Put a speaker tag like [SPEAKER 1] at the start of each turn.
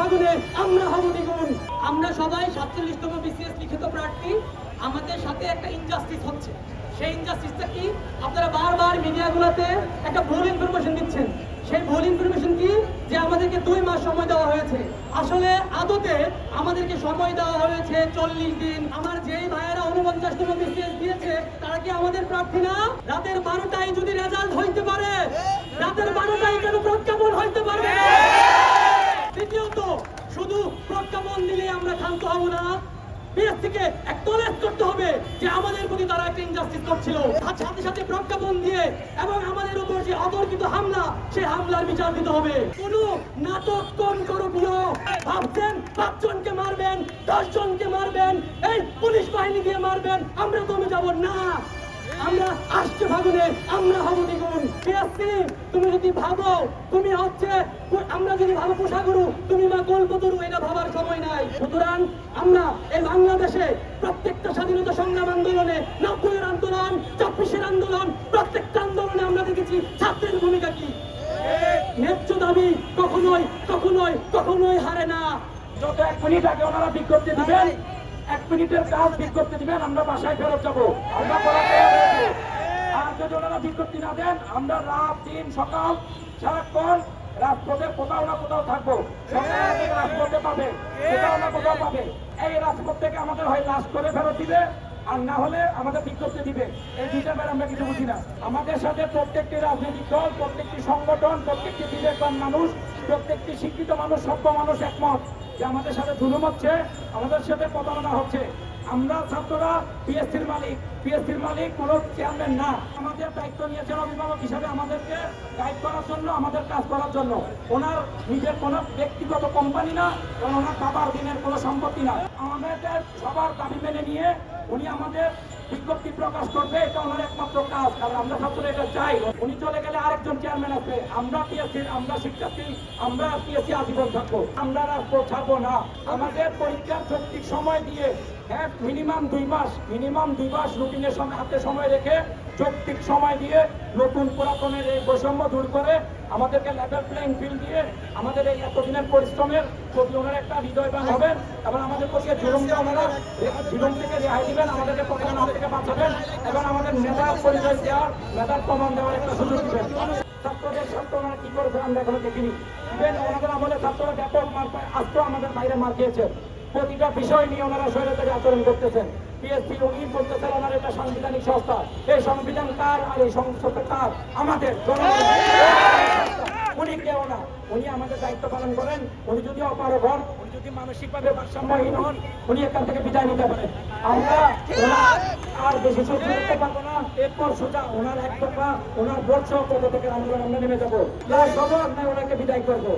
[SPEAKER 1] ফাগুনে আমরা হব দ্বিগুণ। আমরা সবাই 47তম বিসিএস লিখিত প্রার্থী। আমাদের সাথে একটা ইনজাস্টিস হচ্ছে। সেই ইনজাস্টিসটা কি? আপনারা বারবার মিডিয়াগুলোতে একটা ভুল ইনফরমেশন দিচ্ছেন। সেই ভুল ইনফরমেশন কি? যে আমাদেরকে 2 মাস সময় দেওয়া হয়েছে। আসলে আদতে আমাদেরকে সময় দেওয়া হয়েছে 40 দিন। আমার যেই ভাইয়েরা 49তম বিসিএস দিয়েছে তারা কি আমাদের প্রার্থী না? রাতের 12টায় যদি রেজাল্ট হইতে পারে, রাতের 12টায় কেন প্রজ্ঞাপন হইতে পারবে? দ্বিতীয়ত, শুধু প্রজ্ঞাপন দিলে আমরা ক্ষান্ত হব না। বিএসসিকে অ্যাকনলেজ করতে হবে যে আমাদের প্রতি তারা একটা ইনজাস্টিস করছিল। সাথে সাথে প্রজ্ঞাপন দিয়ে এবং আমাদের উপর যে অতর্কিত হামলা, সেই হামলার বিচার দিতে হবে। কোন নাটক কোন করবীয় ভাবছেন 5 জনকে মারবেন, 10 জনকে মারবেন, এই পুলিশ বাহিনী দিয়ে মারবেন, আমরা দমে যাব না। আমরা আসছে ফাগুনে আমরা হব দ্বিগুণ। বিএসসি, তুমি যদি ভাবো তুমি হচ্ছে, আমরা যদি ভাবো পোষাগুরু, তুমি মা কল্পতরু, এটা ভাবার সময় নাই। সুতরাং আমরা এই বাংলাদেশে প্রত্যেকটা স্বাধীনতা সংগ্রাম আন্দোলনে, 90-এর আন্দোলন, 24-এর আন্দোলন, প্রত্যেকটা আন্দোলনে আমরা দেখেছি ছাত্রের ভূমিকা কি। ন্যায্য দাবি কখনোই কখনোই কখনোই হারে না।
[SPEAKER 2] যত 1 মিনিট আগে ওনারা বিজ্ঞপ্তি দিবেন, 1 মিনিটের কাজ বিজ্ঞপ্তি দিবেন, আমরা বাসায় ফেরত যাবো। আমরা আর যদি ওনারা বিজ্ঞপ্তি না দেন, আমরা রাত দিন সকাল সারাক্ষণ রাজপথে কোথাও না কোথাও থাকবো। সকাল থেকে রাজপথে পাবে, কোথাও না কোথাও পাবে। এই রাজপথ থেকে আমাদের হয় লাশ করে ফেরত দিবে, আর না হলে আমাদের বিজ্ঞপ্তি দিবে। এই দুইটা বের আমরা কিছু বুঝি না। আমাদের সাথে প্রত্যেকটি রাজনৈতিক দল, প্রত্যেকটি সংগঠন, প্রত্যেকটি বিবেকবান মানুষ, প্রত্যেকটি শিক্ষিত মানুষ, সভ্য মানুষ একমত যে আমাদের সাথে জুলুম হচ্ছে, আমাদের সাথে প্রতারণা হচ্ছে। আমরা ছাত্ররা পিএসসির মালিক কোনো চেয়ারম্যান না। আমাদের দায়িত্ব নিয়েছেন অভিভাবক হিসাবে আমাদেরকে গাইড করার জন্য, আমাদের কাজ করার জন্য। ওনার নিজের কোনো ব্যক্তিগত কোম্পানি না, এবং ওনার বাবার দিনের কোনো সম্পত্তি না। আমাদের সবার দাবি মেনে নিয়ে উনি আমাদের বিজ্ঞপ্তি প্রকাশ করবে, এটা ওনার একমাত্র কাজ। কারণ আমরা ছাত্ররা এটা চাই। উনি চলে গেলে আরেকজন চেয়ারম্যান আছে। আমরা পিএসসি, আমরা শিক্ষার্থী, আমরা পিএসসি আজীবন থাকবো। আমরা রাজপথ ছাড়বো না। আমাদের পরীক্ষার যৌক্তিক সময় দিয়ে মিনিমাম 2 মাস রুটিনের হাতে সময় রেখে, যৌক্তিক সময় দিয়ে নতুন পুরাতনের এই বৈষম্য দূর করে আমাদেরকে লেভেল প্লেইং ফিল্ড দিয়ে আমাদের এই এতদিনের পরিশ্রমের প্রতি ওনারা একটা হৃদয়বান হবেন এবং আমাদের প্রতি জুলুম থেকে রেহাই দিবেন, আমাদেরকে প্রতারণা থেকে বাঁচাবেন এবং আমাদের মেধার পরিচয় দেওয়ার, মেধার প্রমাণ দেওয়ার একটা সুযোগ দিবেন। ছাত্রদের ছাত্র ওনারা কি করেছেন আমরা এখনো দেখিনি। ইভেন ওনাদের আমলে ছাত্ররা ব্যাপক মার পায়, আজকেও আমাদের বাইরে মার খেয়েছে। প্রতিটা বিষয় নিয়ে ওনারা স্বৈরাচারী আচরণ করতেছেন। পিএসসি উনি বলতেছেন ওনার এটা সাংবিধানিক সংস্থা। এই সংবিধান কার আর এই সংস্থা কার? আমাদের। উনি কেউ না, উনি আমাদের দায়িত্ব পালন করেন। উনি যদি অপারগ হন, উনি যদি মানসিকভাবে ভারসাম্যহীন হন, উনি এখান থেকে বিদায় নিতে পারেন। আমরা আর বেশি সহ্য করতে পারবো না। এরপর সোজা ওনার এক দফা, ওনার ভোট সহ পদ থেকে আমরা নেমে যাবো। সবার নয় ওনাকে বিদায় করবো।